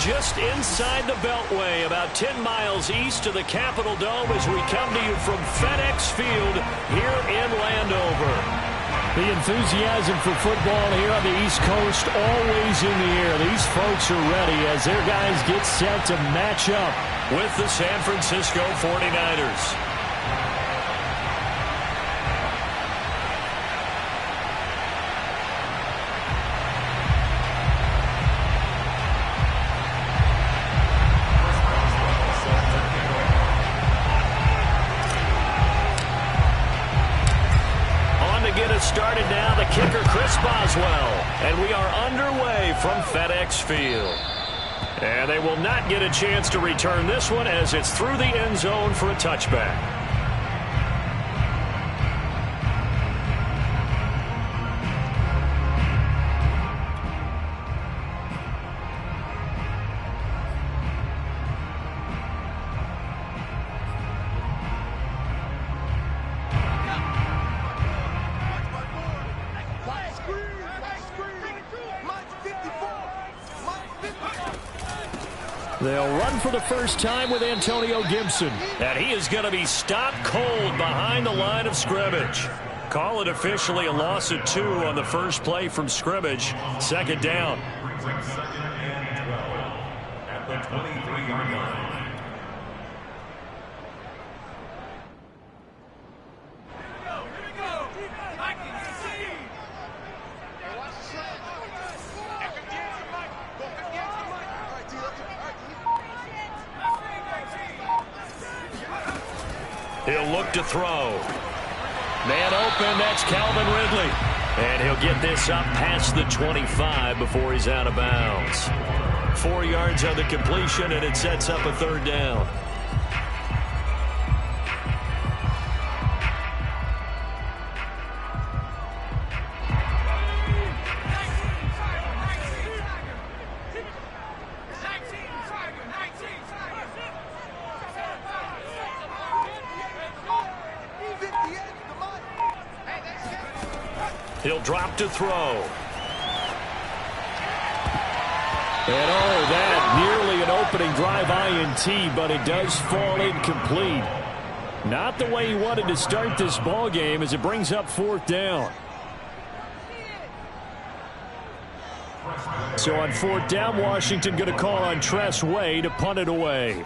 just inside the Beltway, about 10 miles east of the Capitol Dome as we come to you from FedEx Field here in Landover. The enthusiasm for football here on the East Coast always in the air. These folks are ready as their guys get set to match up with the San Francisco 49ers. Started now, the kicker, Chris Boswell. And we are underway from FedEx Field. And they will not get a chance to return this one as it's through the end zone for a touchback. They'll run for the first time with Antonio Gibson. And he is going to be stopped cold behind the line of scrimmage. Call it officially a loss of 2 on the first play from scrimmage. Second down. At the 23-yard line. He'll look to throw. Man open, that's Calvin Ridley. And he'll get this up past the 25 before he's out of bounds. 4 yards on the completion, and it sets up a third down. He'll drop to throw. And oh, that nearly an opening drive INT, but it does fall incomplete. Not the way he wanted to start this ball game as it brings up fourth down. So on fourth down, Washington going to call on Tress Way to punt it away.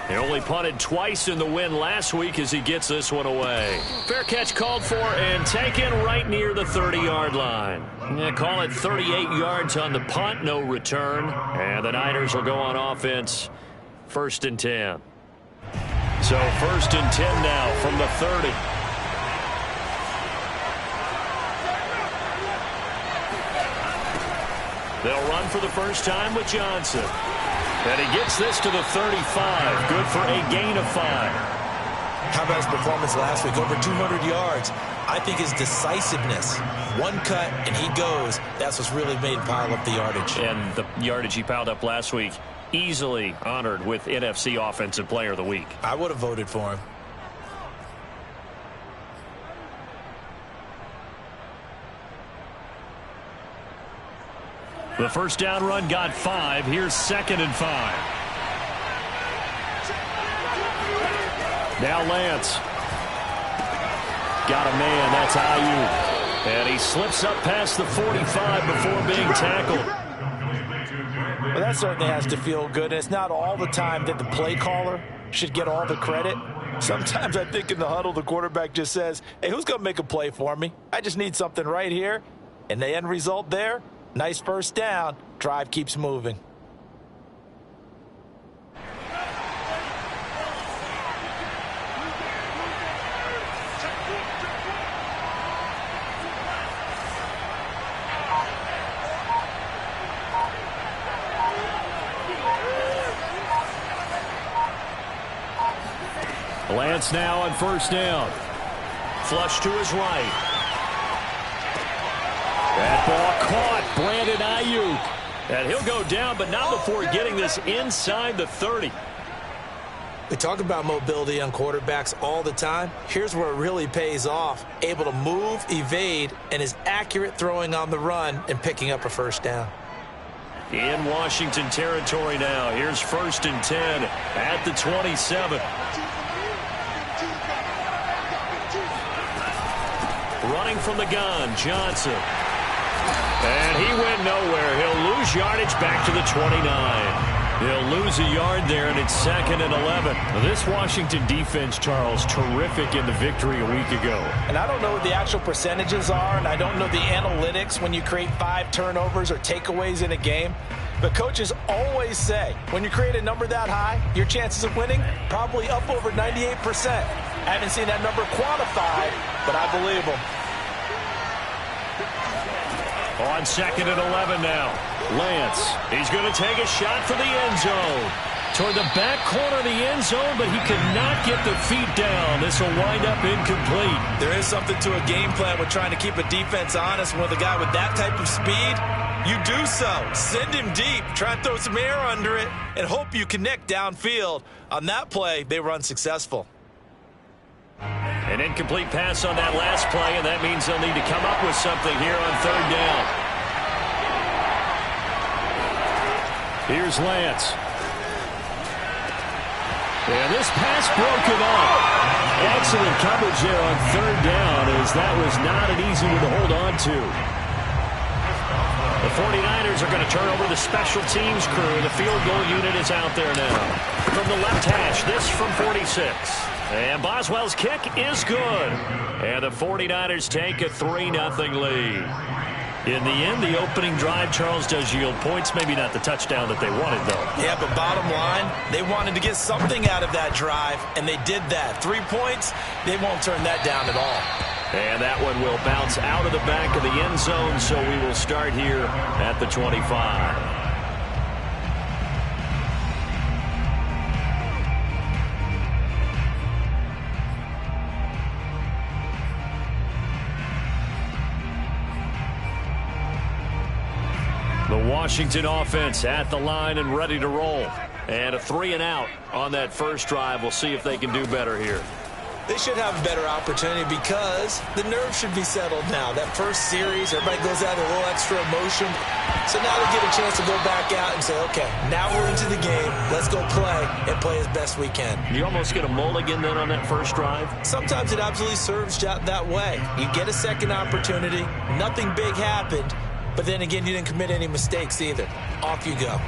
He only punted twice in the win last week as he gets this one away. Fair catch called for and taken right near the 30-yard line. Yeah, call it 38 yards on the punt, no return. And the Niners will go on offense, 1st and 10. So 1st and 10 now from the 30. They'll run for the first time with Johnson. And he gets this to the 35. Good for a gain of 5. How about his performance last week? Over 200 yards. I think his decisiveness. One cut, and he goes. That's what's really made him pile up the yardage. And the yardage he piled up last week, easily honored with NFC Offensive Player of the Week. I would have voted for him. The first down run got 5. Here's 2nd and 5. Now Lance. Got a man. That's Ayuk. And he slips up past the 45 before being tackled. Well, that certainly has to feel good. It's not all the time that the play caller should get all the credit. Sometimes I think in the huddle, the quarterback just says, hey, who's going to make a play for me? I just need something right here. And the end result there, nice first down. Drive keeps moving. Lance now on first down. Flush to his right. That ball caught. Brandon Ayuk. And he'll go down, but not before getting this inside the 30. We talk about mobility on quarterbacks all the time. Here's where it really pays off. Able to move, evade, and is accurate throwing on the run and picking up a first down. In Washington territory now. Here's 1st and 10 at the 27. Running from the gun, Johnson. And he went nowhere. He'll lose yardage back to the 29. He'll lose a yard there, and it's 2nd and 11. This Washington defense, Charles, terrific in the victory a week ago. And I don't know what the actual percentages are, and I don't know the analytics when you create 5 turnovers or takeaways in a game. But coaches always say, when you create a number that high, your chances of winning probably up over 98%. I haven't seen that number quantified, but I believe them. On 2nd and 11 now. Lance, he's going to take a shot for the end zone. Toward the back corner of the end zone, but he could not get the feet down. This will wind up incomplete. There is something to a game plan with trying to keep a defense honest. With a guy with that type of speed, you do so. Send him deep. Try and throw some air under it and hope you connect downfield. On that play, they were unsuccessful. An incomplete pass on that last play, and that means they'll need to come up with something here on 3rd down. Here's Lance. And this pass broken up. Excellent coverage there on 3rd down, as that was not an easy one to hold on to. The 49ers are going to turn over the special teams crew. The field goal unit is out there now. From the left hash, this from 46. And Boswell's kick is good. And the 49ers take a 3-0 lead. In the end, the opening drive, Charles, does yield points. Maybe not the touchdown that they wanted, though. Yeah, but bottom line, they wanted to get something out of that drive, and they did that. 3 points, they won't turn that down at all. And that one will bounce out of the back of the end zone, so we will start here at the 25. The Washington offense at the line and ready to roll. And a 3-and-out on that first drive. We'll see if they can do better here. They should have a better opportunity because the nerves should be settled now. That first series, everybody goes out with a little extra emotion. So now they get a chance to go back out and say, okay, now we're into the game. Let's go play and play as best we can. You almost get a mulligan then on that first drive? Sometimes it absolutely serves that way. You get a second opportunity. Nothing big happened. But then again, you didn't commit any mistakes either. Off you go.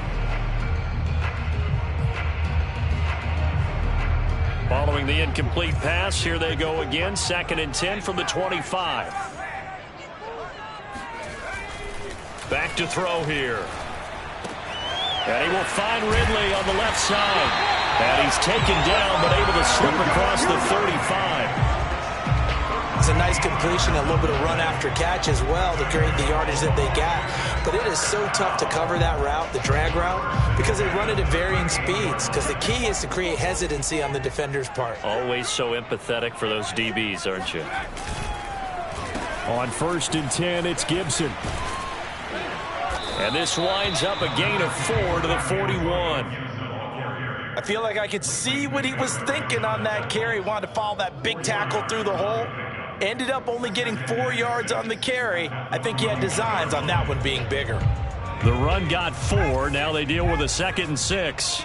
Following the incomplete pass, here they go again. 2nd and 10 from the 25. Back to throw here. And he will find Ridley on the left side. And he's taken down, but able to slip across the 35. It's a nice completion, a little bit of run after catch as well to create the yardage that they got. But it is so tough to cover that route, the drag route, because they run it at varying speeds. Because the key is to create hesitancy on the defender's part. Always so empathetic for those DBs, aren't you? On 1st and 10, it's Gibson. And this winds up a gain of 4 to the 41. I feel like I could see what he was thinking on that carry. He wanted to follow that big tackle through the hole. Ended up only getting 4 yards on the carry. I think he had designs on that one being bigger. The run got 4. Now they deal with a 2nd and 6.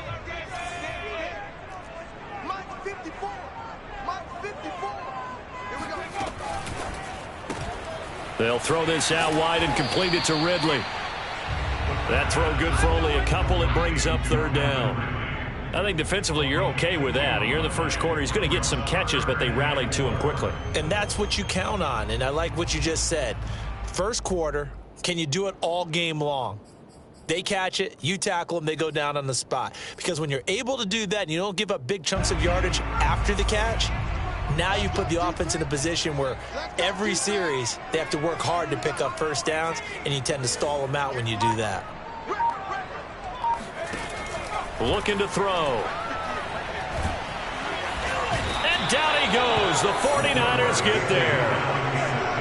They'll throw this out wide and complete it to Ridley. That throw good for only a couple. It brings up 3rd down. I think defensively you're okay with that. Here in the first quarter, he's going to get some catches, but they rallied to him quickly. And that's what you count on, and I like what you just said. First quarter, can you do it all game long? They catch it, you tackle them, they go down on the spot. Because when you're able to do that and you don't give up big chunks of yardage after the catch, now you put the offense in a position where every series they have to work hard to pick up first downs, and you tend to stall them out when you do that. Looking to throw. And down he goes. The 49ers get there.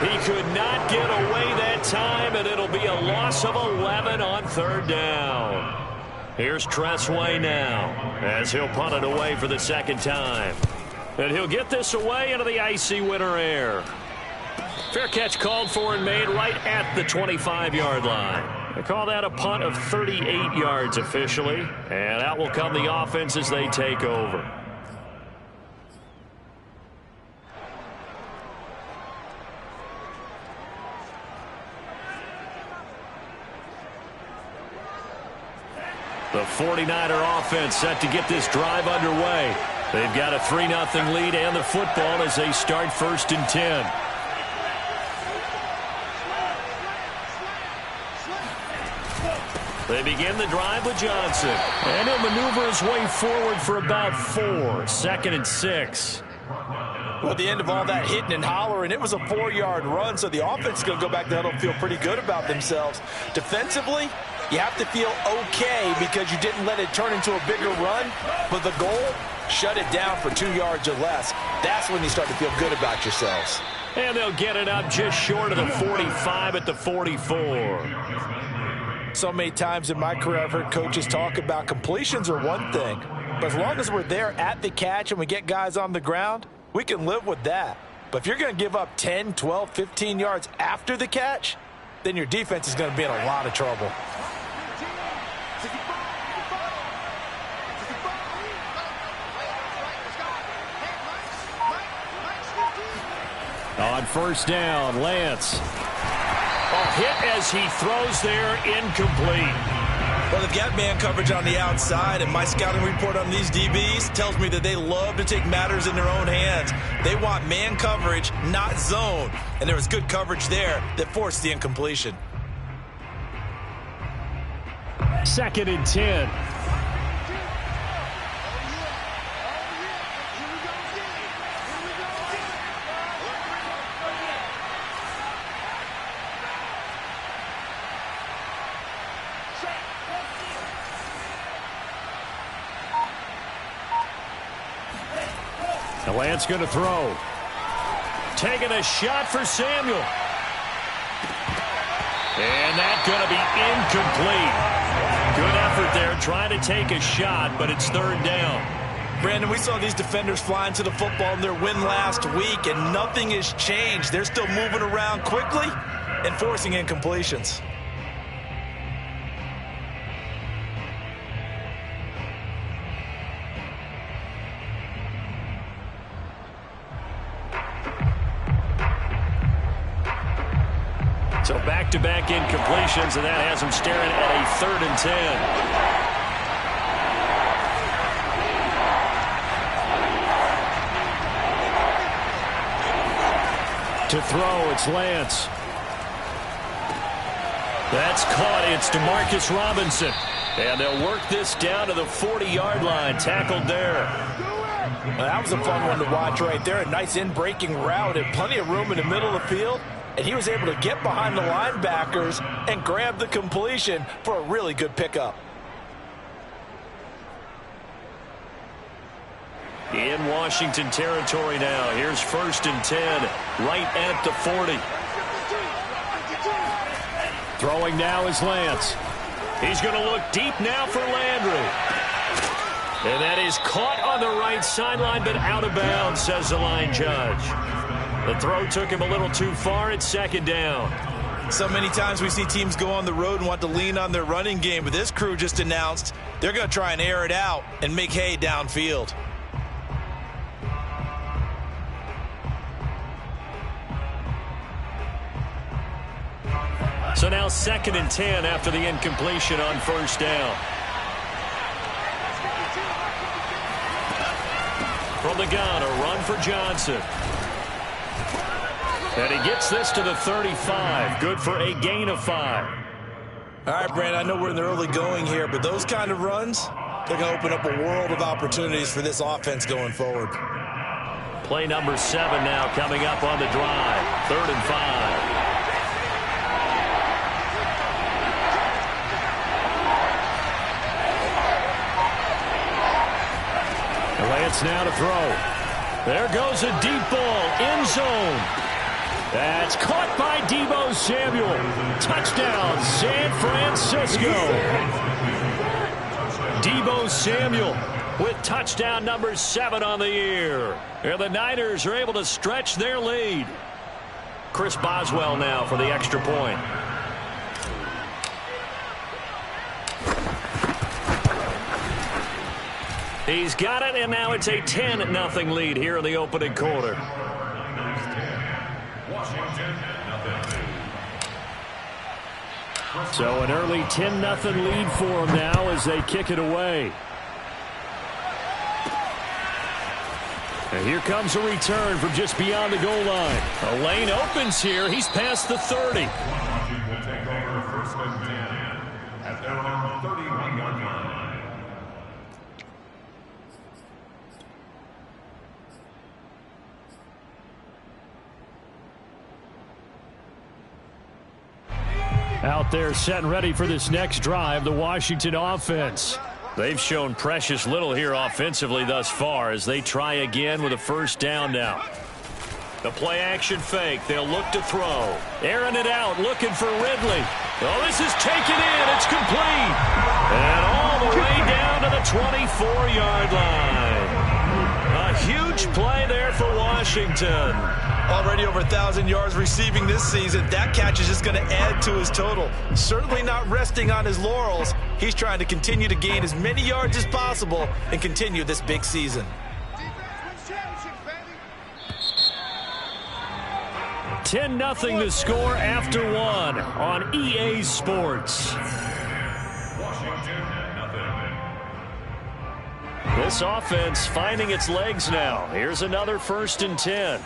He could not get away that time, and it'll be a loss of 11 on 3rd down. Here's Tressway now as he'll punt it away for the 2nd time. And he'll get this away into the icy winter air. Fair catch called for and made right at the 25-yard line. They call that a punt of 38 yards officially, and out will come the offense as they take over. The 49er offense set to get this drive underway. They've got a 3-0 lead and the football as they start 1st and 10. They begin the drive with Johnson. And he'll maneuver his way forward for about 4. 2nd and 6. Well, at the end of all that hitting and hollering, it was a 4-yard run, so the offense is going to go back to huddle and feel pretty good about themselves. Defensively, you have to feel okay because you didn't let it turn into a bigger run, but the goal, shut it down for 2 yards or less. That's when you start to feel good about yourselves. And they'll get it up just short of the 45 at the 44. So many times in my career I've heard coaches talk about completions are one thing, but as long as we're there at the catch and we get guys on the ground, we can live with that. But if you're going to give up 10, 12, 15 yards after the catch, then your defense is going to be in a lot of trouble. On 1st down, Lance. A hit as he throws there, incomplete. Well, they've got man coverage on the outside, and my scouting report on these DBs tells me that they love to take matters in their own hands. They want man coverage, not zone. And there was good coverage there that forced the incompletion. 2nd and 10. Lance going to throw. Taking a shot for Samuel. And that's going to be incomplete. Good effort there trying to take a shot, but it's 3rd down. Brandon, we saw these defenders flying to the football in their win last week, and nothing has changed. They're still moving around quickly and forcing incompletions. So back-to-back incompletions, and that has them staring at a 3rd and 10. To throw, it's Lance. That's caught. It's DeMarcus Robinson. And they'll work this down to the 40-yard line. Tackled there. Well, that was a fun one to watch right there. A nice in-breaking route and plenty of room in the middle of the field. And he was able to get behind the linebackers and grab the completion for a really good pickup. In Washington territory now. Here's 1st and 10, right at the 40. Throwing now is Lance. He's going to look deep now for Landry. And that is caught on the right sideline, but out of bounds, says the line judge. The throw took him a little too far. It's 2nd down. So many times we see teams go on the road and want to lean on their running game, but this crew just announced they're going to try and air it out and make hay downfield. So now 2nd and 10 after the incompletion on 1st down. From the gun, a run for Johnson. And he gets this to the 35. Good for a gain of 5. All right, Brandon, I know we're in the early going here, but those kind of runs, they're going to open up a world of opportunities for this offense going forward. Play number 7 now coming up on the drive. 3rd and 5. Lance now to throw. There goes a deep ball, end zone. That's caught by Deebo Samuel. Touchdown, San Francisco. Deebo Samuel with touchdown number 7 on the year. And the Niners are able to stretch their lead. Chris Boswell now for the extra point. He's got it, and now it's a 10-0 lead here in the opening quarter. So an early 10-0 lead for them now as they kick it away. And here comes a return from just beyond the goal line. A lane opens here. He's past the 30. Out there set and ready for this next drive, the Washington offense. They've shown precious little here offensively thus far as they try again with a first down now. The play action fake. They'll look to throw. Airing it out, looking for Ridley. Oh, this is taken in. It's complete. And all the way down to the 24-yard line. A huge play there for Washington. Already over 1,000 yards receiving this season. That catch is just going to add to his total. Certainly not resting on his laurels. He's trying to continue to gain as many yards as possible and continue this big season. 10-0 the score after one on EA Sports. This offense finding its legs now. Here's another 1st and 10.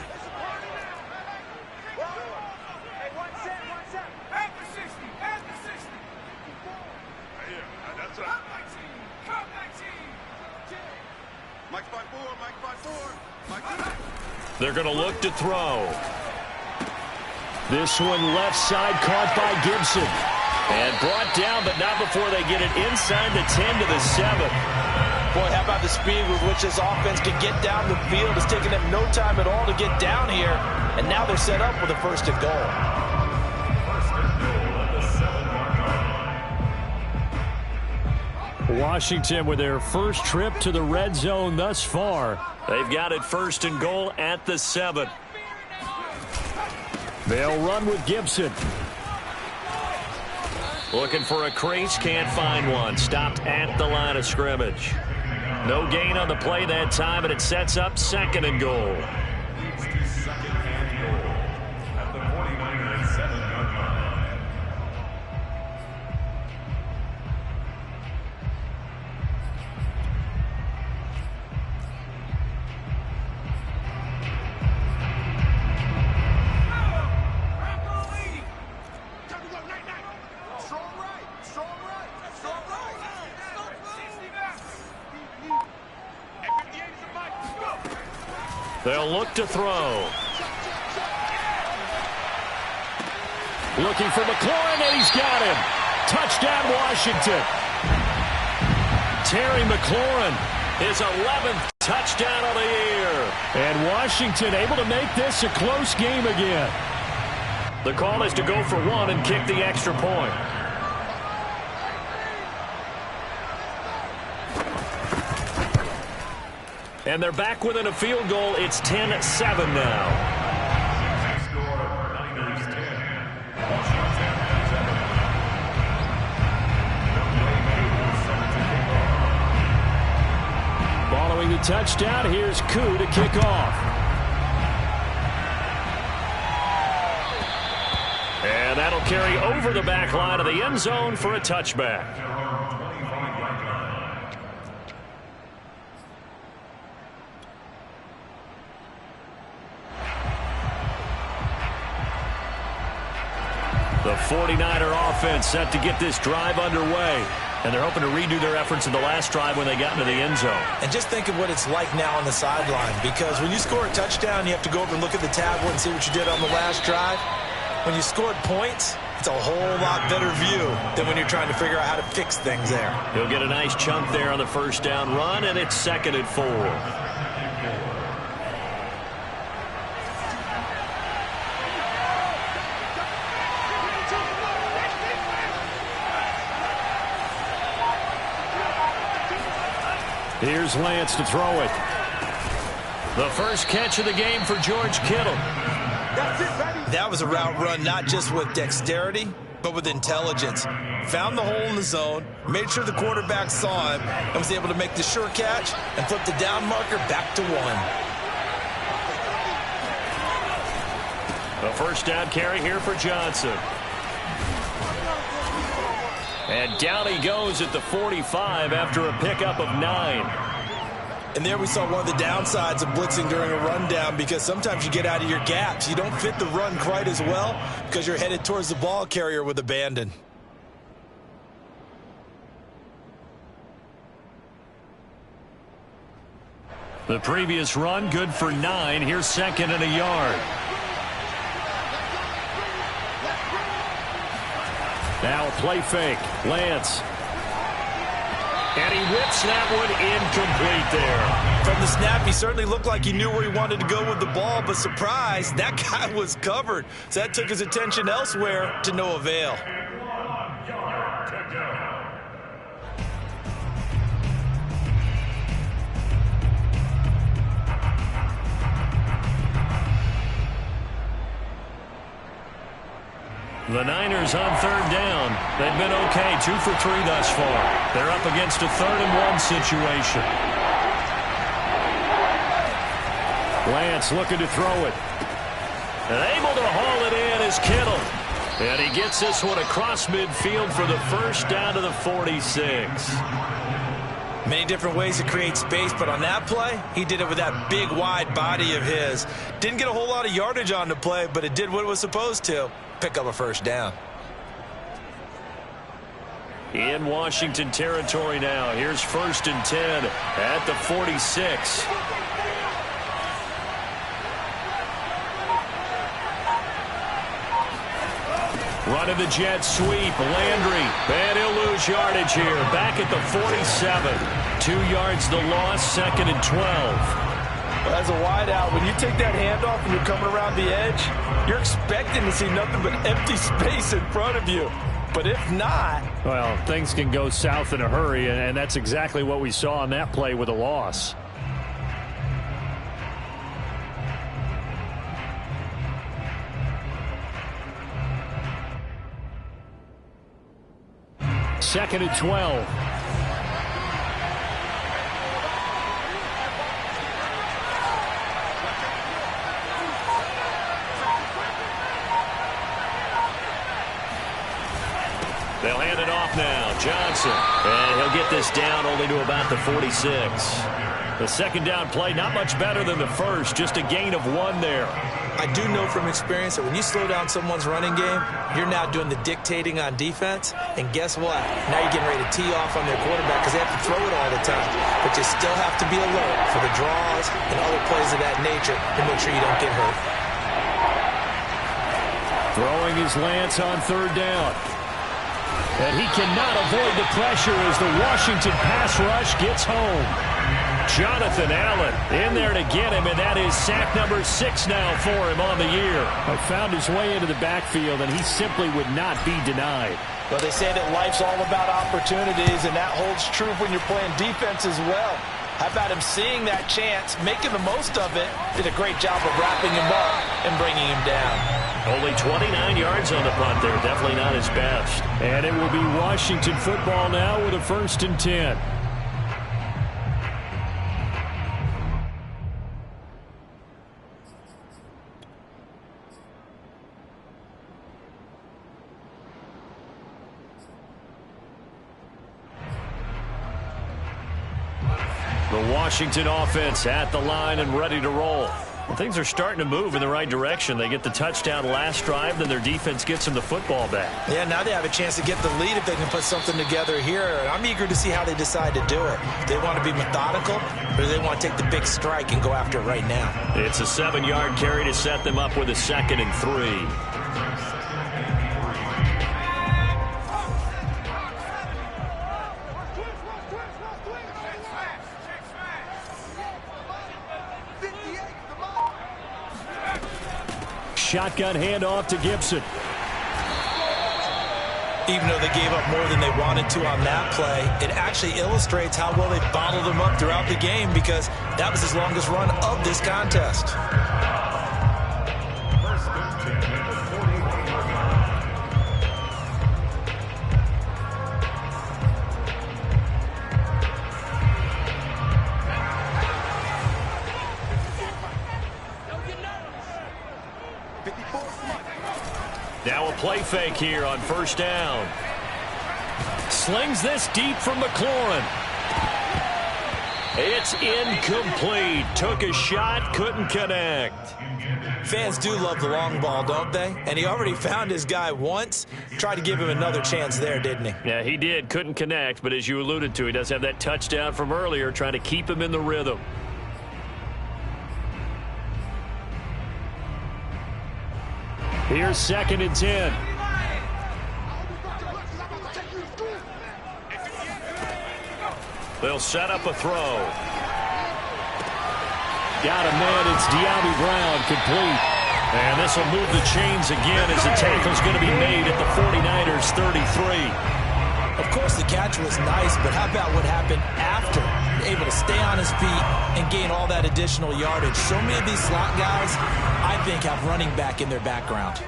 They're going to look to throw. This one left side caught by Gibson. And brought down, but not before they get it inside the 10 to the 7. Boy, how about the speed with which this offense can get down the field? It's taken them no time at all to get down here. And now they're set up with a 1st and goal. Washington with their first trip to the red zone thus far. They've got it 1st and goal at the 7. They'll run with Gibson. Looking for a crease, can't find one. Stopped at the line of scrimmage. No gain on the play that time, and it sets up 2nd and goal. They'll look to throw. Looking for McLaurin, and he's got him. Touchdown, Washington. Terry McLaurin. His 11th touchdown of the year. And Washington able to make this a close game again. The call is to go for one and kick the extra point. And they're back within a field goal. It's 10-7 now. Following the touchdown, here's Koo to kick off. And that'll carry over the back line of the end zone for a touchback. The 49er offense set to get this drive underway. And they're hoping to redo their efforts in the last drive when they got into the end zone. And just think of what it's like now on the sideline, because when you score a touchdown, you have to go over and look at the tablet and see what you did on the last drive. When you scored points, it's a whole lot better view than when you're trying to figure out how to fix things there. He'll get a nice chunk there on the first down run, and it's 2nd and 4. Here's Lance to throw it. The first catch of the game for George Kittle. That was a route run not just with dexterity, but with intelligence. found the hole in the zone, made sure the quarterback saw him, and was able to make the sure catch and flip the down marker back to 1. A first down carry here for Johnson. And down he goes at the 45 after a pickup of 9. And there we saw one of the downsides of blitzing during a rundown, because sometimes you get out of your gaps. You don't fit the run quite as well because you're headed towards the ball carrier with abandon. The previous run good for 9. Here's 2nd and a yard. Now a play fake. Lance. And he whips that one incomplete there. From the snap, he certainly looked like he knew where he wanted to go with the ball, but surprise, that guy was covered. So that took his attention elsewhere to no avail. The Niners on 3rd down. They've been okay, 2 for 3 thus far. They're up against a 3rd and 1 situation. Lance looking to throw it. And able to haul it in is Kittle. And he gets this one across midfield for the first down to the 46. Many different ways to create space, but on that play, he did it with that big, wide body of his. Didn't get a whole lot of yardage on the play, but it did what it was supposed to. Pick up a first down. In Washington territory now. Here's 1st and 10 at the 46. Running the jet sweep. Landry. And he'll lose yardage here. Back at the 47. 2 yards the loss. 2nd and 12. As a wideout, when you take that handoff and you're coming around the edge, you're expecting to see nothing but empty space in front of you. But if not... Well, things can go south in a hurry, and that's exactly what we saw on that play with a loss. Second and 12. They'll hand it off now. Johnson. And he'll get this down only to about the 46. The 2nd down play, not much better than the first. Just a gain of 1 there. I do know from experience that when you slow down someone's running game, you're now doing the dictating on defense. And guess what? Now you're getting ready to tee off on their quarterback because they have to throw it all the time. But you still have to be alert for the draws and other plays of that nature to make sure you don't get hurt. Throwing his Lance on 3rd down. And he cannot avoid the pressure as the Washington pass rush gets home. Jonathan Allen in there to get him, and that is sack number 6 now for him on the year. Found his way into the backfield, and he simply would not be denied. Well, they say that life's all about opportunities, and that holds true when you're playing defense as well. How about him seeing that chance, making the most of it, did a great job of wrapping him up and bringing him down. Only 29 yards on the punt there. Definitely not his best. And it will be Washington football now with a 1st and 10. The Washington offense at the line and ready to roll. Well, things are starting to move in the right direction. They get the touchdown last drive, then their defense gets them the football back. Yeah, now they have a chance to get the lead if they can put something together here. I'm eager to see how they decide to do it. Do they want to be methodical, or do they want to take the big strike and go after it right now? It's a 7-yard carry to set them up with a 2nd and 3. Shotgun handoff to Gibson. Even though they gave up more than they wanted to on that play, it actually illustrates how well they bottled them up throughout the game, because that was his longest run of this contest. play fake here on first down. Slings this deep from McLaurin. It's incomplete. Took a shot, couldn't connect. Fans do love the long ball, don't they? And he already found his guy once. Tried to give him another chance there, didn't he? Yeah, he did. Couldn't connect, but as you alluded to, he does have that touchdown from earlier, trying to keep him in the rhythm. Here's 2nd and 10. They'll set up a throw. Got a man. It's De'Ami Brown, complete. And this will move the chains again as the tackle's going to be made at the 49ers 33. Of course, the catch was nice, but how about what happened after? Able to stay on his feet and gain all that additional yardage. So many of these slot guys, I think, have running back in their background.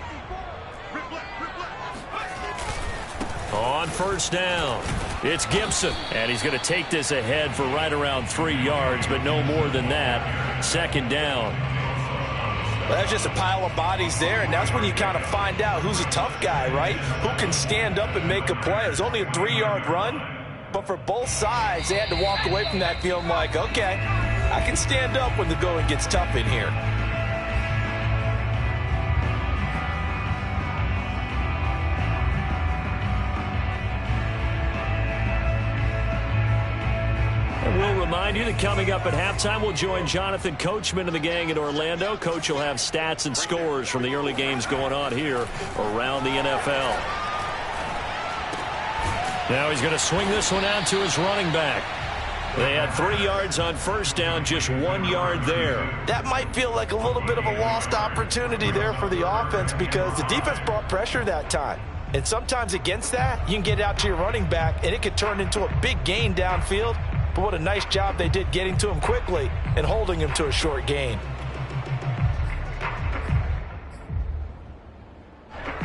On first down, it's Gibson. And he's going to take this ahead for right around 3 yards, but no more than that. 2nd down. Well, that's just a pile of bodies there, and that's when you kind of find out who's a tough guy, right? Who can stand up and make a play. It was only a 3-yard run, but for both sides, they had to walk away from that feeling like, okay, I can stand up when the going gets tough in here. We'll remind you that coming up at halftime, we'll join Jonathan Coachman and the gang in Orlando. Coach will have stats and scores from the early games going on here around the NFL. Now he's going to swing this one out to his running back. They had 3 yards on first down, just 1 yard there. That might feel like a little bit of a lost opportunity there for the offense because the defense brought pressure that time. And sometimes against that, you can get out to your running back, and it could turn into a big gain downfield. But what a nice job they did getting to him quickly and holding him to a short gain.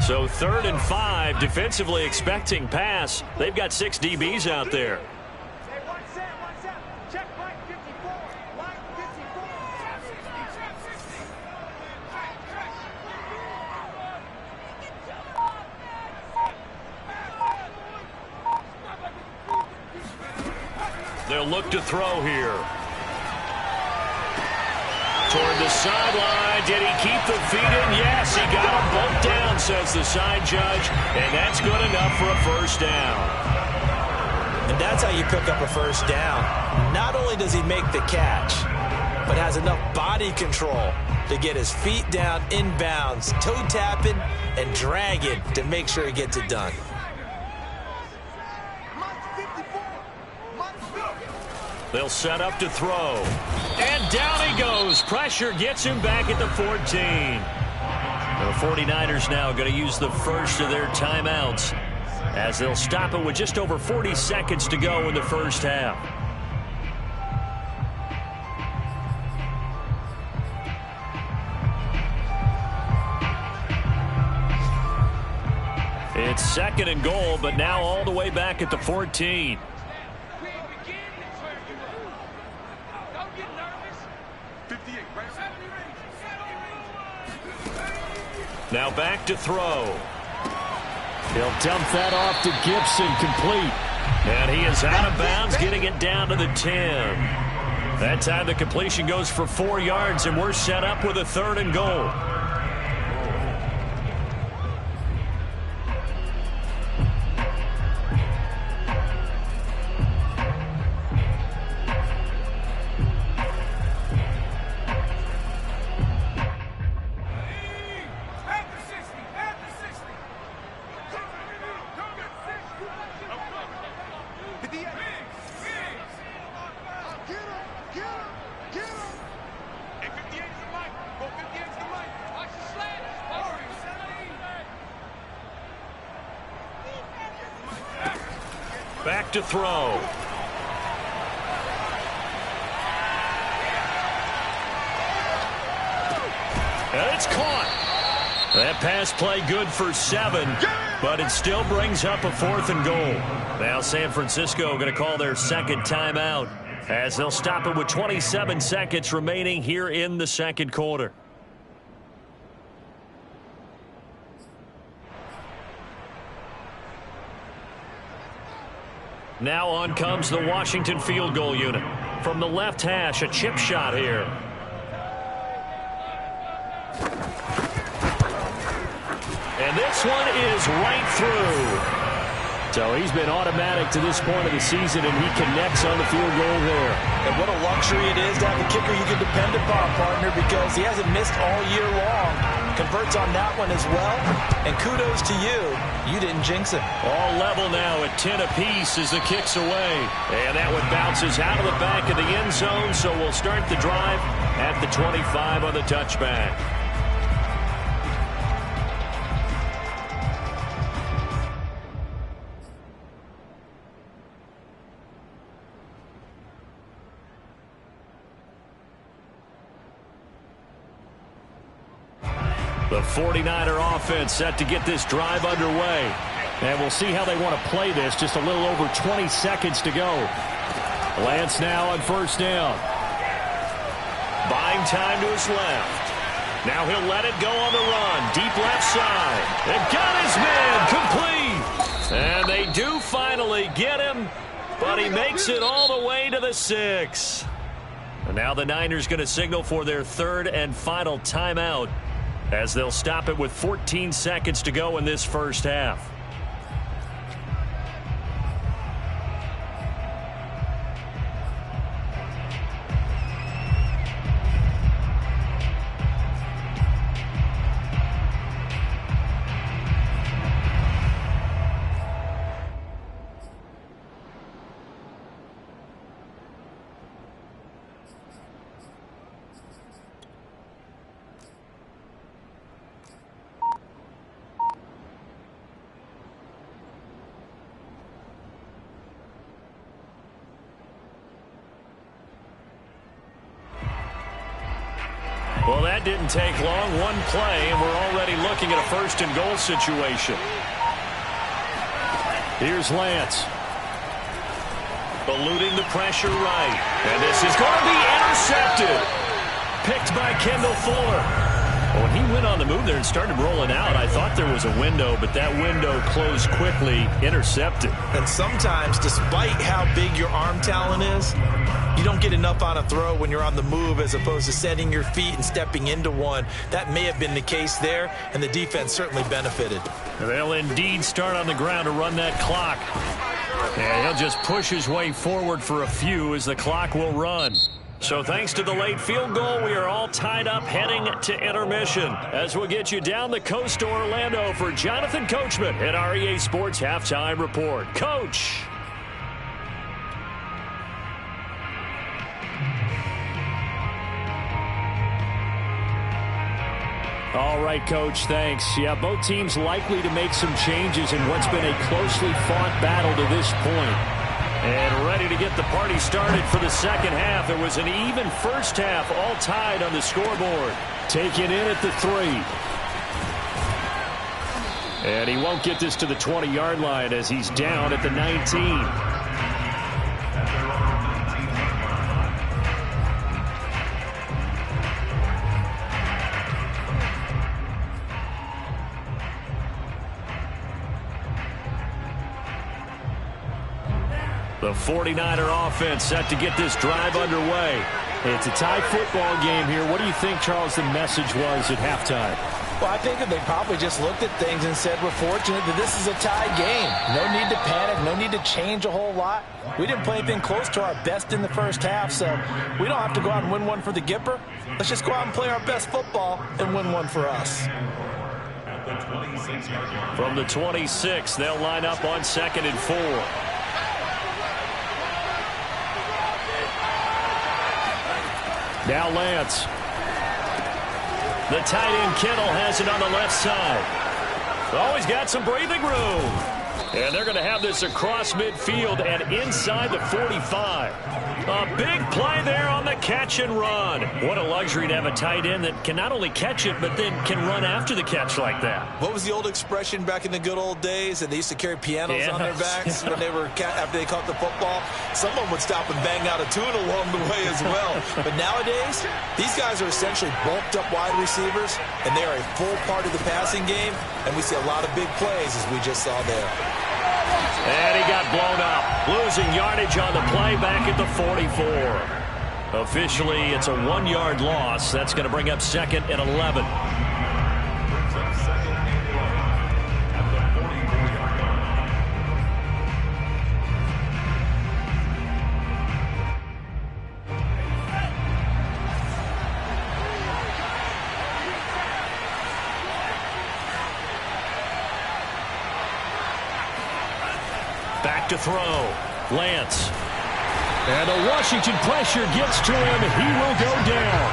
So 3rd and 5, defensively expecting pass. They've got 6 DBs out there. They'll look to throw here. Toward the sideline. Did he keep the feet in? Yes, he got them both down, says the side judge. And that's good enough for a first down. And that's how you pick up a first down. Not only does he make the catch, but has enough body control to get his feet down inbounds, toe tapping and dragging to make sure he gets it done. They'll set up to throw. And down he goes. Pressure gets him back at the 14. The 49ers now going to use the first of their timeouts as they'll stop it with just over 40 seconds to go in the first half. It's 2nd and goal, but now all the way back at the 14. Now back to throw. He'll dump that off to Gibson, complete. And he is out of bounds, getting it down to the 10. That time the completion goes for 4 yards, and we're set up with a 3rd and goal. Back to throw. And it's caught. That pass play good for 7, but it still brings up a 4th and goal. Now San Francisco going to call their 2nd timeout as they'll stop it with 27 seconds remaining here in the 2nd quarter. Now on comes the Washington field goal unit. From the left hash, a chip shot here. And this one is right through. So he's been automatic to this point of the season, and he connects on the field goal there. And what a luxury it is to have a kicker you can depend upon, partner, because he hasn't missed all year long. Converts on that one as well. And kudos to you. You didn't jinx him. All level now at 10 apiece as the kick's away. And that one bounces out of the back of the end zone, so we'll start the drive at the 25 on the touchback. The 49er offense set to get this drive underway. And we'll see how they want to play this. Just a little over 20 seconds to go. Lance now on first down. Buying time to his left. Now he'll let it go on the run. Deep left side. And got his man complete. And they do finally get him. But he makes it all the way to the 6. And now the Niners going to signal for their third and final timeout, as they'll stop it with 14 seconds to go in this first half. Well, that didn't take long. One play, and we're already looking at a first-and-goal situation. Here's Lance. Eluding the pressure right. And this is going to be intercepted. Picked by Kendall Fuller. When he went on the move there and started rolling out, I thought there was a window, but that window closed quickly, intercepted. And sometimes, despite how big your arm talent is, you don't get enough on a throw when you're on the move as opposed to setting your feet and stepping into one. That may have been the case there, and the defense certainly benefited. They'll indeed start on the ground to run that clock. And he'll just push his way forward for a few as the clock will run. So thanks to the late field goal, we are all tied up heading to intermission, as we'll get you down the coast to Orlando for Jonathan Coachman at our EA Sports Halftime Report. Coach. All right, Coach, thanks. Yeah, both teams likely to make some changes in what's been a closely fought battle to this point. And ready to get the party started for the second half. It was an even first half, all tied on the scoreboard. Taken in at the 3. And he won't get this to the 20-yard line as he's down at the 19. The 49er offense set to get this drive underway. It's a tie football game here. What do you think, Charles, the message was at halftime? Well, I think that they probably just looked at things and said, we're fortunate that this is a tie game. No need to panic. No need to change a whole lot. We didn't play anything close to our best in the first half, so we don't have to go out and win one for the Gipper. Let's just go out and play our best football and win one for us. From the 26, they'll line up on 2nd and 4. Now Lance. The tight end Kittle has it on the left side. Oh, he's got some breathing room. And they're going to have this across midfield and inside the 45. A big play there on the catch and run. What a luxury to have a tight end that can not only catch it, but then can run after the catch like that. What was the old expression back in the good old days? And they used to carry pianos on their backs when they were after they caught the football. Someone would stop and bang out a tune along the way as well. But nowadays, these guys are essentially bulked up wide receivers, and they are a full part of the passing game. And we see a lot of big plays as we just saw there. And he got blown up, losing yardage on the play back at the 44. Officially, it's a 1-yard loss. That's going to bring up 2nd and 11. Back to throw. Lance. And the Washington pressure gets to him. He will go down.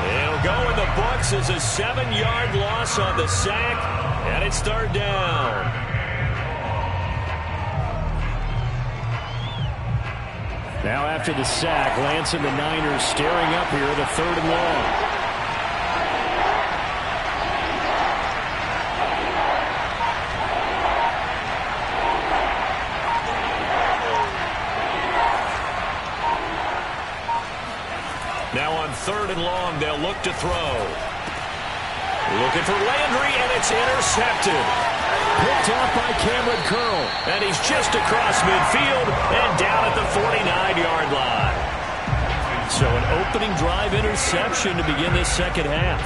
He'll go in the books as a 7-yard loss on the sack, and it's 3rd down. Now after the sack, Lance and the Niners staring up here at a 3rd and long. Now on 3rd and long, they'll look to throw. Looking for Landry, and it's intercepted. Picked off by Cameron Curl. And he's just across midfield and down at the 49-yard line. So an opening drive interception to begin this second half.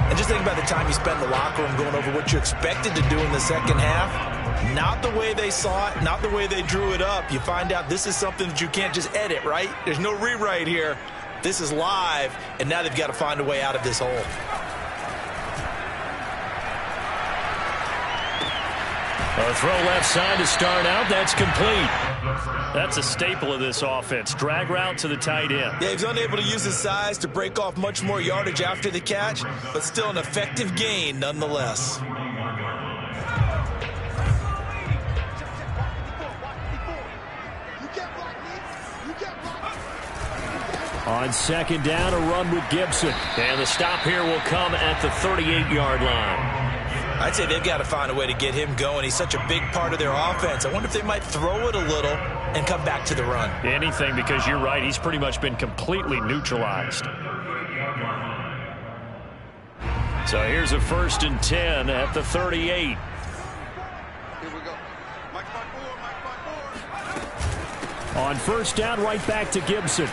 And just think about the time you spend in the locker room going over what you expected to do in the second half. Not the way they saw it, not the way they drew it up. You find out this is something that you can't just edit, right? There's no rewrite here. This is live, and now they've got to find a way out of this hole. A throw left side to start out. That's complete. That's a staple of this offense. Drag route to the tight end. Yeah, he's unable to use his size to break off much more yardage after the catch, but still an effective gain nonetheless. On 2nd down, a run with Gibson. And the stop here will come at the 38-yard line. I'd say they've got to find a way to get him going. He's such a big part of their offense. I wonder if they might throw it a little and come back to the run. Anything, because you're right. He's pretty much been completely neutralized. So here's a 1st and 10 at the 38. Here we go. Mike 4. On 1st down, right back to Gibson.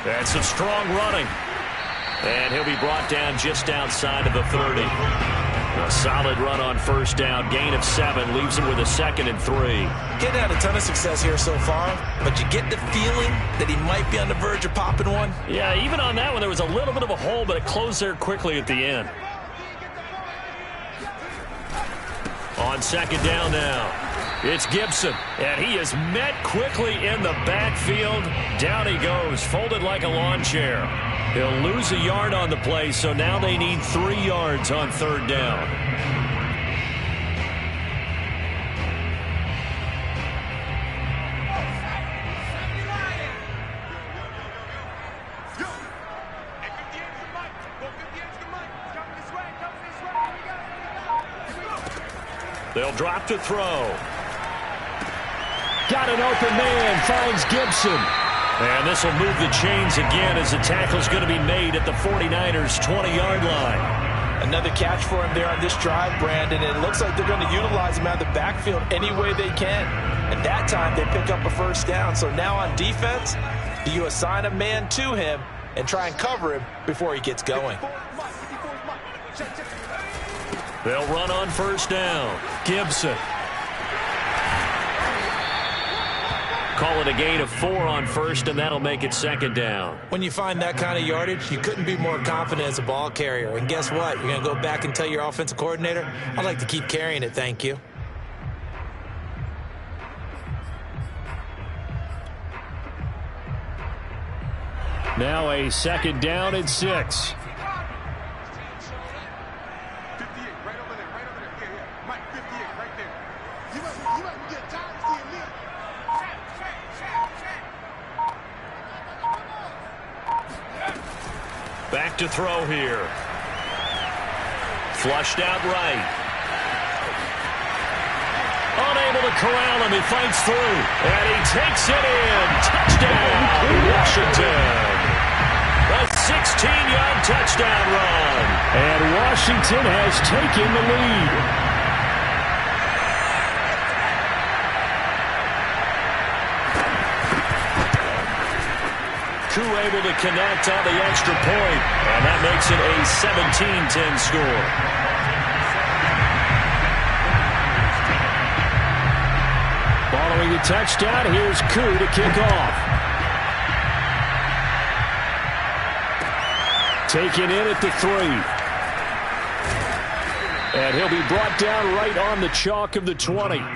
That's some strong running. And he'll be brought down just outside of the 30. A solid run on 1st down. Gain of 7 leaves him with a 2nd and 3. Getting had a ton of success here so far, but you get the feeling that he might be on the verge of popping one. Yeah, even on that one, there was a little bit of a hole, but it closed there quickly at the end. On 2nd down now. It's Gibson, and he is met quickly in the backfield. Down he goes, folded like a lawn chair. He'll lose a yard on the play, so now they need 3 yards on 3rd down. They'll drop to throw. Got an open man, finds Gibson. And this will move the chains again as the tackle's going to be made at the 49ers' 20-yard line. Another catch for him there on this drive, Brandon. And it looks like they're going to utilize him out of the backfield any way they can. And that time they pick up a 1st down. So now on defense, do you assign a man to him and try and cover him before he gets going? They'll run on 1st down. Gibson. Call it a gain of 4 on 1st, and that'll make it 2nd down. When you find that kind of yardage, you couldn't be more confident as a ball carrier. And guess what? You're going to go back and tell your offensive coordinator, I'd like to keep carrying it, thank you. Now a 2nd down and 6. Back to throw here. Flushed out right. Unable to corral him. He fights through. And he takes it in. Touchdown, Washington. A 16-yard touchdown run. And Washington has taken the lead. Koo able to connect on the extra point, and that makes it a 17-10 score. Following the touchdown, here's Koo to kick off. Taken in at the 3. And he'll be brought down right on the chalk of the 20. At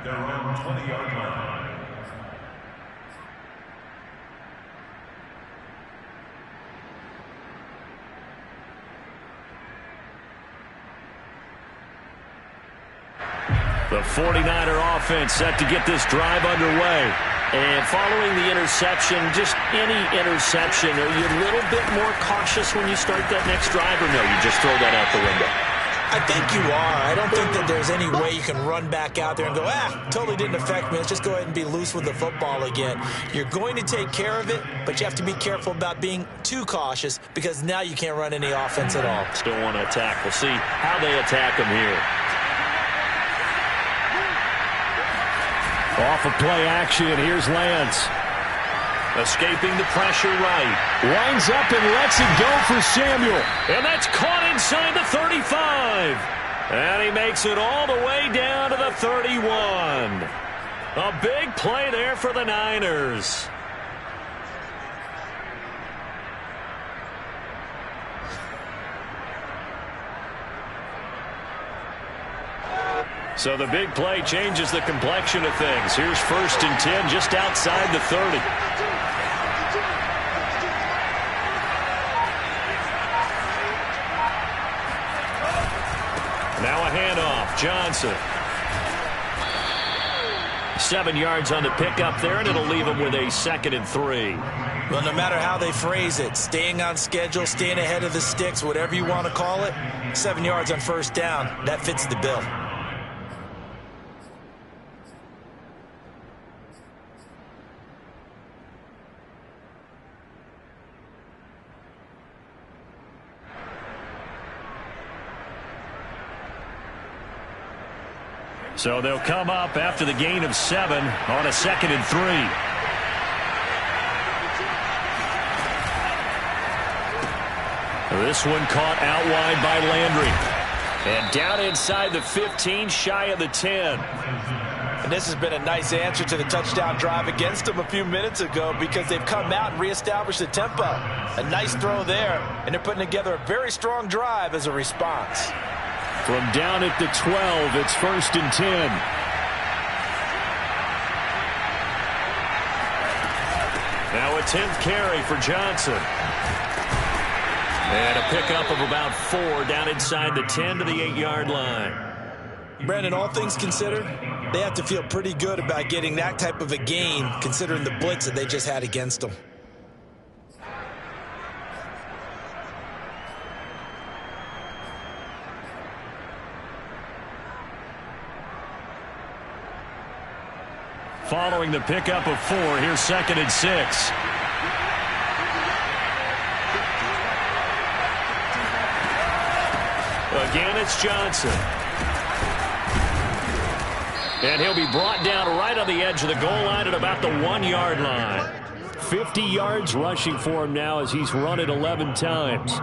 their own 20-yard line. The 49er offense set to get this drive underway. And following the interception, just any interception, are you a little bit more cautious when you start that next drive, or no, you just throw that out the window? I think you are. I don't think that there's any way you can run back out there and go, totally didn't affect me. Let's just go ahead and be loose with the football again. You're going to take care of it, but you have to be careful about being too cautious because now you can't run any offense at all. Still want to attack. We'll see how they attack them here. Off of play action, here's Lance. Escaping the pressure right. Lines up and lets it go for Samuel. And that's caught inside the 35. And he makes it all the way down to the 31. A big play there for the Niners. So the big play changes the complexion of things. Here's 1st and 10 just outside the 30. Now a handoff. Johnson. 7 yards on the pickup there, and it'll leave him with a 2nd and 3. Well, no matter how they phrase it, staying on schedule, staying ahead of the sticks, whatever you want to call it, 7 yards on 1st down, that fits the bill. So they'll come up after the gain of 7 on a 2nd and 3. This one caught out wide by Landry. And down inside the 15, shy of the 10. And this has been a nice answer to the touchdown drive against them a few minutes ago because they've come out and reestablished the tempo. A nice throw there, and they're putting together a very strong drive as a response. From down at the 12, it's 1st and 10. Now a 10th carry for Johnson. And a pickup of about 4 down inside the 10 to the 8-yard line. Brandon, all things considered, they have to feel pretty good about getting that type of a gain considering the blitz that they just had against them. Following the pickup of 4, here's 2nd and 6. Again, it's Johnson. And he'll be brought down right on the edge of the goal line at about the 1-yard line. 50 yards rushing for him now as he's run it 11 times.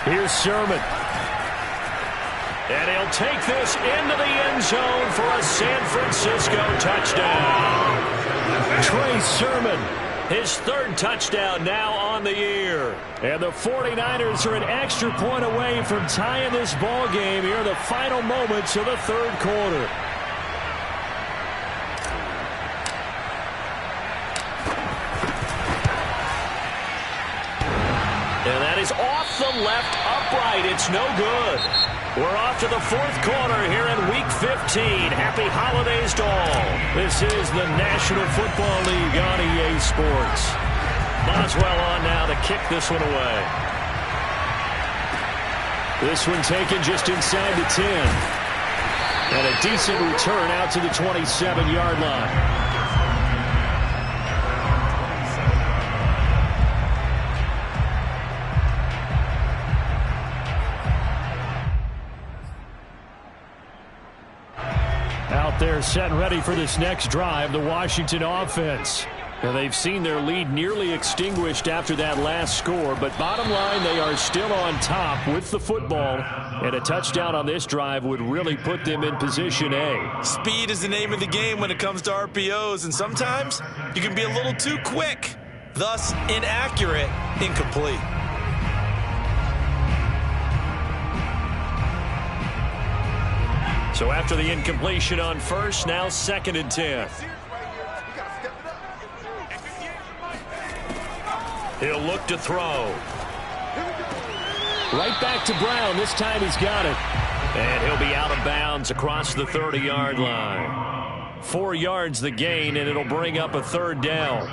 Here's Sermon. And he'll take this into the end zone for a San Francisco touchdown. Trey Sermon. His 3rd touchdown now on the year. And the 49ers are an extra point away from tying this ball game here in the final moments of the 3rd quarter. And that is off the left upright. It's no good. We're off to the 4th quarter here in Week 15. Happy holidays to all. This is the National Football League on EA Sports. Boswell on now to kick this one away. This one taken just inside the 10. And a decent return out to the 27-yard line. set and ready for this next drive, the Washington offense. Now, they've seen their lead nearly extinguished after that last score, but bottom line, they are still on top with the football, and a touchdown on this drive would really put them in position A. Speed is the name of the game when it comes to RPOs, and sometimes you can be a little too quick, thus inaccurate, incomplete. So after the incompletion on first, now 2nd and 10. He'll look to throw. Right back to Brown. This time he's got it. And he'll be out of bounds across the 30-yard line. 4 yards the gain, and it'll bring up a 3rd down.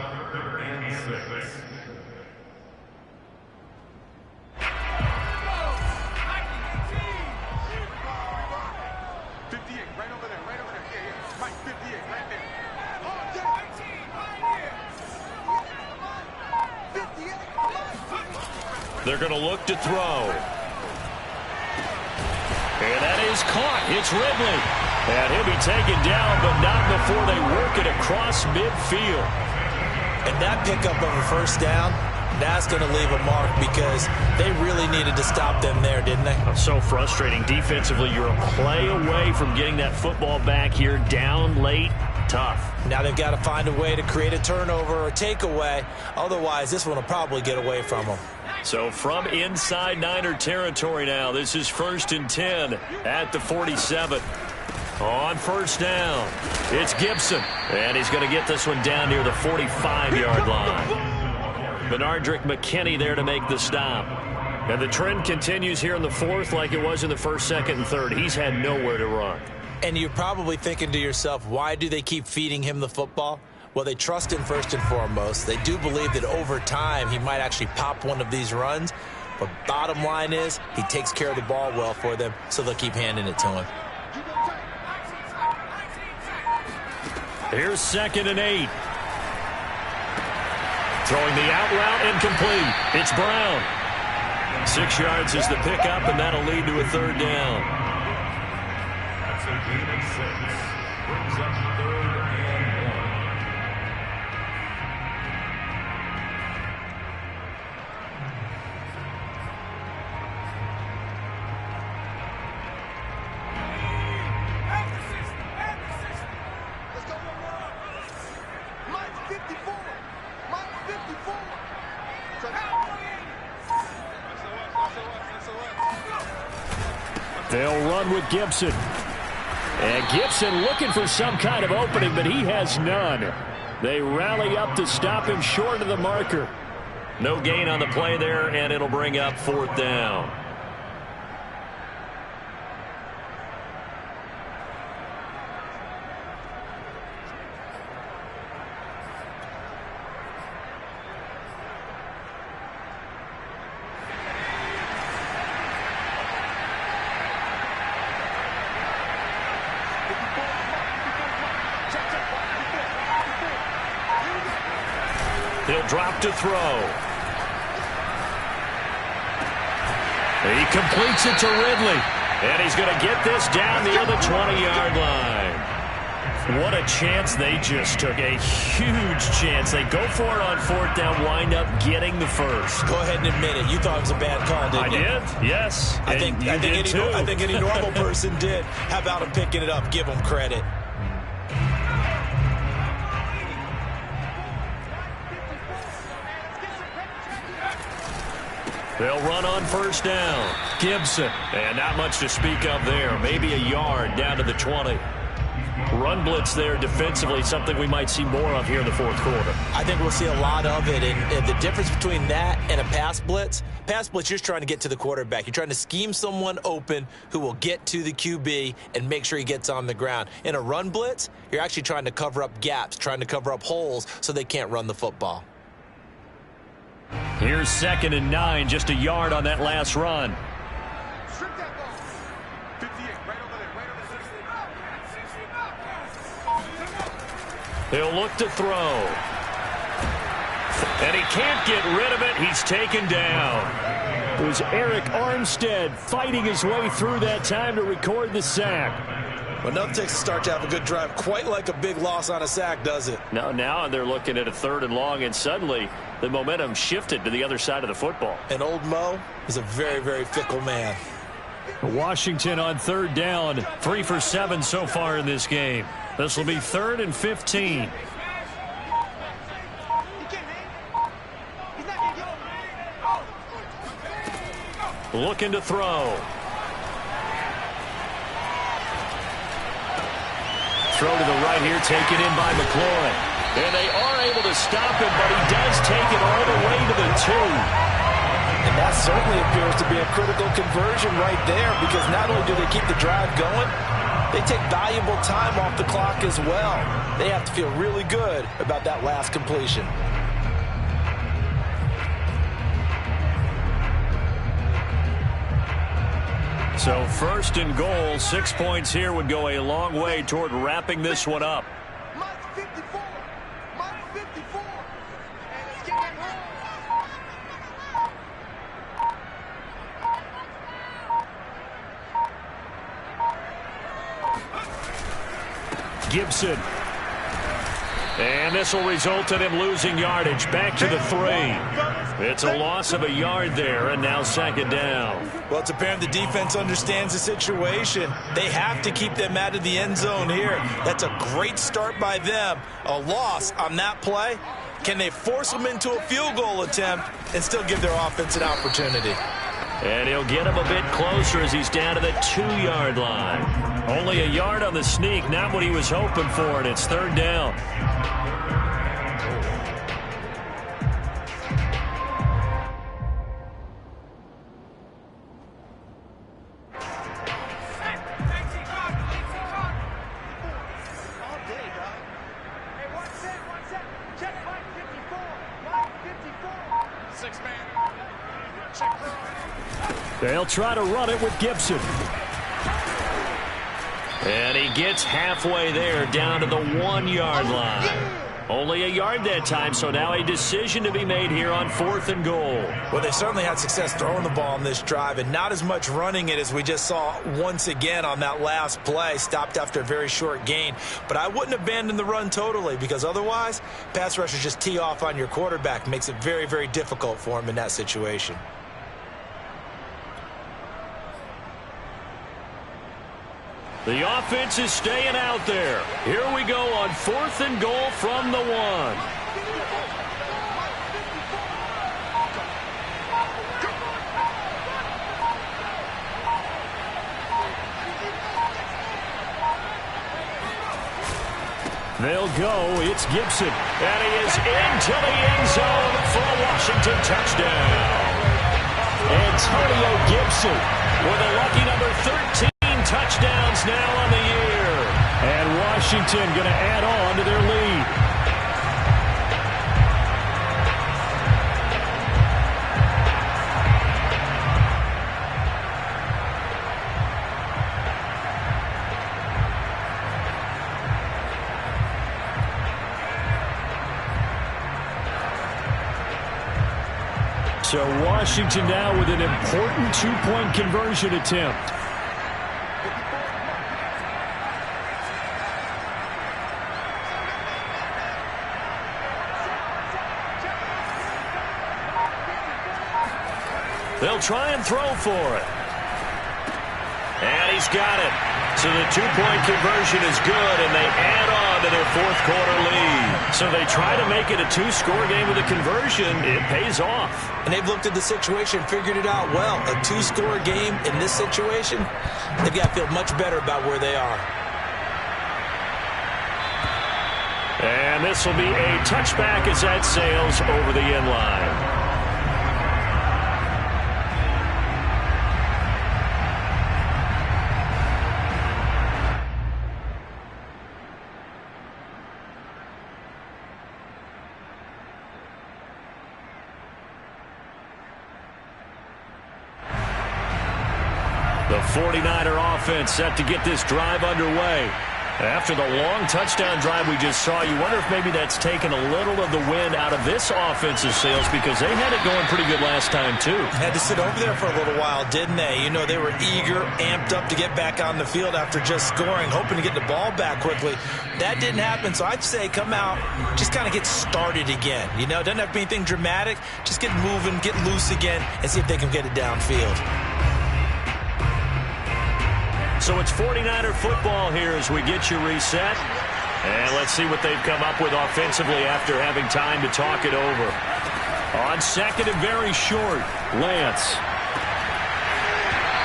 They're going to look to throw. And that is caught. It's Ridley. And he'll be taken down, but not before they work it across midfield. And that pickup of a 1st down, that's going to leave a mark because they really needed to stop them there, didn't they? So frustrating. Defensively, you're a play away from getting that football back here. Down late. Tough. Now they've got to find a way to create a turnover or takeaway. Otherwise, this one will probably get away from them. So from inside Niner territory now, this is 1st and 10 at the 47. On 1st down, it's Gibson. And he's going to get this one down near the 45-yard line. Benardrick McKinney there to make the stop. And the trend continues here in the 4th like it was in the 1st, 2nd, and 3rd. He's had nowhere to run. And you're probably thinking to yourself, why do they keep feeding him the football? Well, they trust him first and foremost. They do believe that over time he might actually pop one of these runs. But bottom line is he takes care of the ball well for them, so they'll keep handing it to him. Here's 2nd and 8. Throwing the out route incomplete. It's Brown. 6 yards is the pickup, and that'll lead to a 3rd down. That's a gain of 6. Brings up 3rd and 1. They'll run with Gibson. And Gibson looking for some kind of opening, but he has none. They rally up to stop him short of the marker. No gain on the play there, and it'll bring up 4th down. He'll drop to throw. He completes it to Ridley. And he's going to get this down near the 20-yard line. What a chance they just took. A huge chance. They go for it on 4th down, wind up getting the 1st. Go ahead and admit it. You thought it was a bad call, didn't you? I did, yes. I think any normal person did. How about him picking it up? Give him credit. They'll run on 1st down. Gibson. And not much to speak of there. Maybe a yard down to the 20. Run blitz there defensively, something we might see more of here in the 4th quarter. I think we'll see a lot of it. And the difference between that and a pass blitz, you're just trying to get to the quarterback. You're trying to scheme someone open who will get to the QB and make sure he gets on the ground. In a run blitz, you're actually trying to cover up gaps, trying to cover up holes so they can't run the football. Here's 2nd and 9, just a yard on that last run. He'll look to throw. And he can't get rid of it. He's taken down. It was Eric Armstead fighting his way through that time to record the sack. Well, nothing takes a start to have a good drive, quite like a big loss on a sack, does it? No, now they're looking at a 3rd and long, and suddenly the momentum shifted to the other side of the football. And old Mo is a very, very fickle man. Washington on 3rd down. 3 for 7 so far in this game. This will be 3rd and 15. Looking to throw. Throw to the right here, taken in by McLaurin. And they are able to stop him, but he does take it all the way to the 2. And that certainly appears to be a critical conversion right there, because not only do they keep the drive going, they take valuable time off the clock as well. They have to feel really good about that last completion. So 1st and goal, 6 points here would go a long way toward wrapping this one up. Gibson. And this will result in him losing yardage. Back to the 3. It's a loss of a yard there, and now 2nd down. Well, it's apparent the defense understands the situation. They have to keep them out of the end zone here. That's a great start by them. A loss on that play. Can they force them into a field goal attempt and still give their offense an opportunity? And he'll get him a bit closer as he's down to the 2-yard line. Only a yard on the sneak, not what he was hoping for, and it's 3rd down. They'll try to run it with Gibson. And he gets halfway there, down to the 1-yard line. Only a yard that time, so now a decision to be made here on 4th and goal. Well, they certainly had success throwing the ball on this drive, and not as much running it as we just saw once again on that last play. Stopped after a very short gain. But I wouldn't abandon the run totally, because otherwise, pass rushers just tee off on your quarterback. Makes it very, very difficult for him in that situation. The offense is staying out there. Here we go on 4th and goal from the 1. They'll go. It's Gibson. And he is into the end zone for a Washington touchdown. Antonio Gibson with a lucky number 13. Touchdowns now on the year. And Washington going to add on to their lead. So Washington now with an important 2-point conversion attempt. They'll try and throw for it. And he's got it. So the 2-point conversion is good, and they add on to their 4th quarter lead. So they try to make it a 2-score game with a conversion. It pays off. And they've looked at the situation, figured it out well. A 2-score game in this situation, they've got to feel much better about where they are. And this will be a touchback as that sails over the end line. The 49er offense set to get this drive underway. After the long touchdown drive we just saw, you wonder if maybe that's taken a little of the wind out of this offensive sails, because they had it going pretty good last time, too. Had to sit over there for a little while, didn't they? You know, they were eager, amped up to get back on the field after just scoring, hoping to get the ball back quickly. That didn't happen, so I'd say come out, just kind of get started again. You know, doesn't have to be anything dramatic. Just get moving, get loose again, and see if they can get it downfield. So it's 49er football here as we get you reset. And let's see what they've come up with offensively after having time to talk it over. On second and very short, Lance.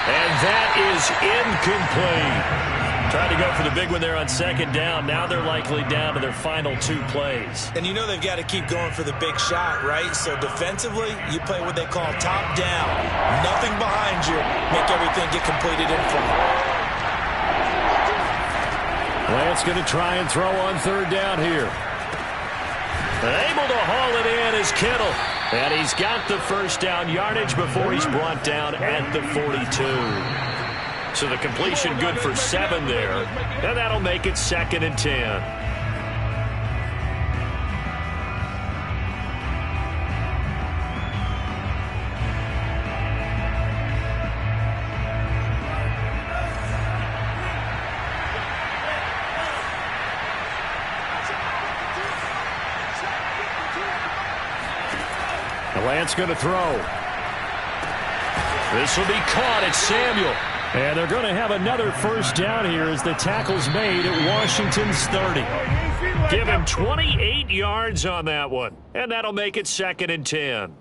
And that is incomplete. Tried to go for the big one there on second down. Now they're likely down to their final 2 plays. And you know they've got to keep going for the big shot, right? So defensively, you play what they call top down. Nothing behind you. Make everything get completed in front. Lance going to try and throw on third down here. Able to haul it in is Kittle. And he's got the first down yardage before he's brought down at the 42. So the completion good for 7 there. And that'll make it 2nd and 10. Lance going to throw. This will be caught. It's Samuel. And they're going to have another first down here as the tackle's made at Washington's 30. Give him 28 yards on that one. And that'll make it 2nd and 10.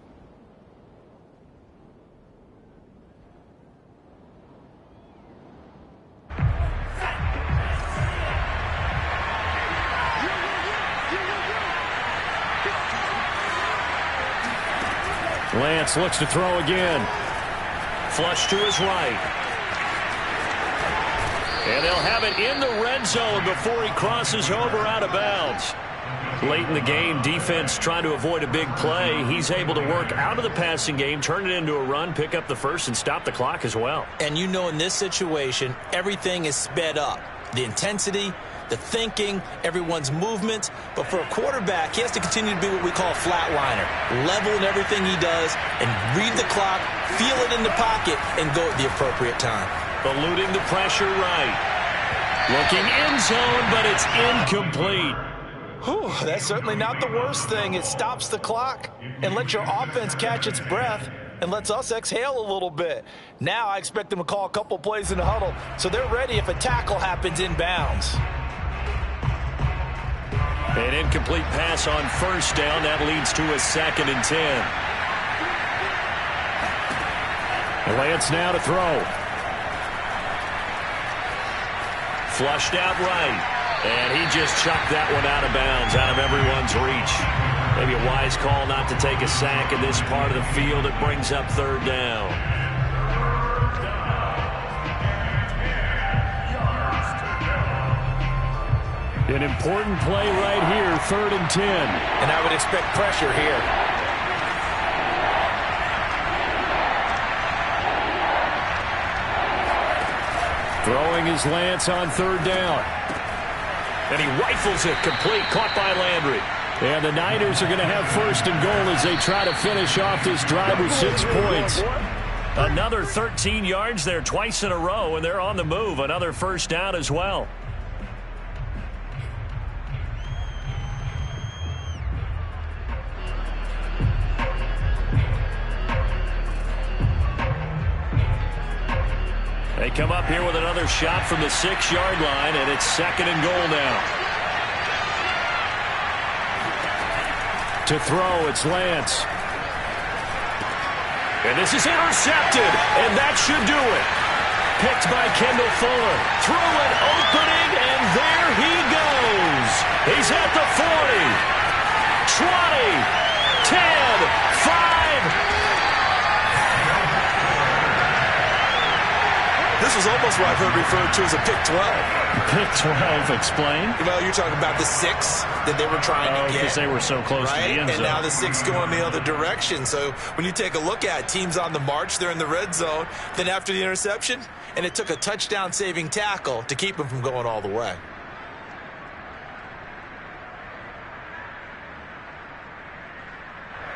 Lance looks to throw again. Flush to his right. And they'll have it in the red zone before he crosses over out of bounds. Late in the game, defense trying to avoid a big play. He's able to work out of the passing game, turn it into a run, pick up the first, and stop the clock as well. And you know in this situation, everything is sped up. The intensity, the thinking, everyone's movement. But for a quarterback, he has to continue to be what we call a flatliner. Level in everything he does and read the clock, feel it in the pocket, and go at the appropriate time. Eluding the pressure right. Looking end zone, but it's incomplete. Whew, that's certainly not the worst thing. It stops the clock and lets your offense catch its breath and lets us exhale a little bit. Now I expect them to call a couple plays in the huddle so they're ready if a tackle happens inbounds. An incomplete pass on first down. That leads to a 2nd and 10. Lance now to throw. Flushed out right. And he just chucked that one out of bounds, out of everyone's reach. Maybe a wise call not to take a sack in this part of the field. It brings up third down. An important play right here, 3rd and 10. And I would expect pressure here. Throwing is Lance on third down. And he rifles it complete, caught by Landry. And the Niners are going to have 1st and goal as they try to finish off this drive with 6 points. Another 13 yards there twice in a row, and they're on the move. Another first down as well. They come up here with another shot from the 6-yard line, and it's 2nd and goal now. To throw, it's Lance. And this is intercepted, and that should do it. Picked by Kendall Fuller. Through an opening, and there he goes. He's at the 40, 20, 10, 5. This was almost what I've heard referred to as a pick 12. Pick 12, explain. Well, you're talking about the 6 that they were trying to get. Because they were so close to the end zone. And now the 6 going the other direction. So when you take a look at teams on the march, they're in the red zone. Then after the interception, and it took a touchdown-saving tackle to keep them from going all the way.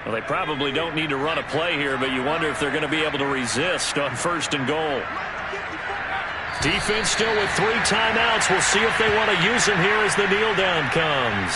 Well, they probably don't need to run a play here, but you wonder if they're going to be able to resist on 1st and goal. Defense still with 3 timeouts. We'll see if they want to use them here as the kneel down comes.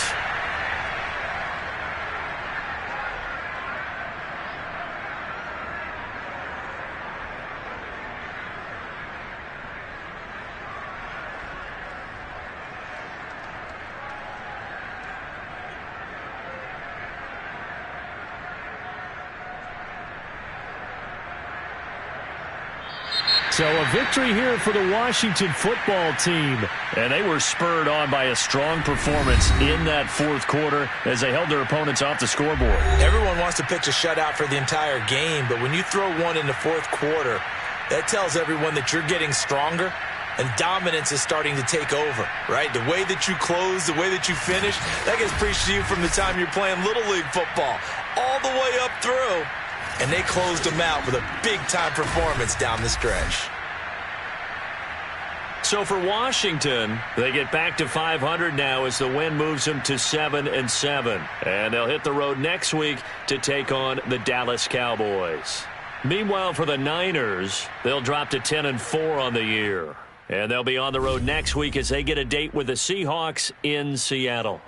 So a victory here for the Washington football team. And they were spurred on by a strong performance in that 4th quarter as they held their opponents off the scoreboard. Everyone wants to pitch a shutout for the entire game, but when you throw one in the 4th quarter, that tells everyone that you're getting stronger and dominance is starting to take over, right? The way that you close, the way that you finish, that gets preached to you from the time you're playing Little League football all the way up through. And they closed them out with a big-time performance down the stretch. So for Washington, they get back to 500 now as the win moves them to 7-7. And they'll hit the road next week to take on the Dallas Cowboys. Meanwhile, for the Niners, they'll drop to 10-4 on the year. And they'll be on the road next week as they get a date with the Seahawks in Seattle.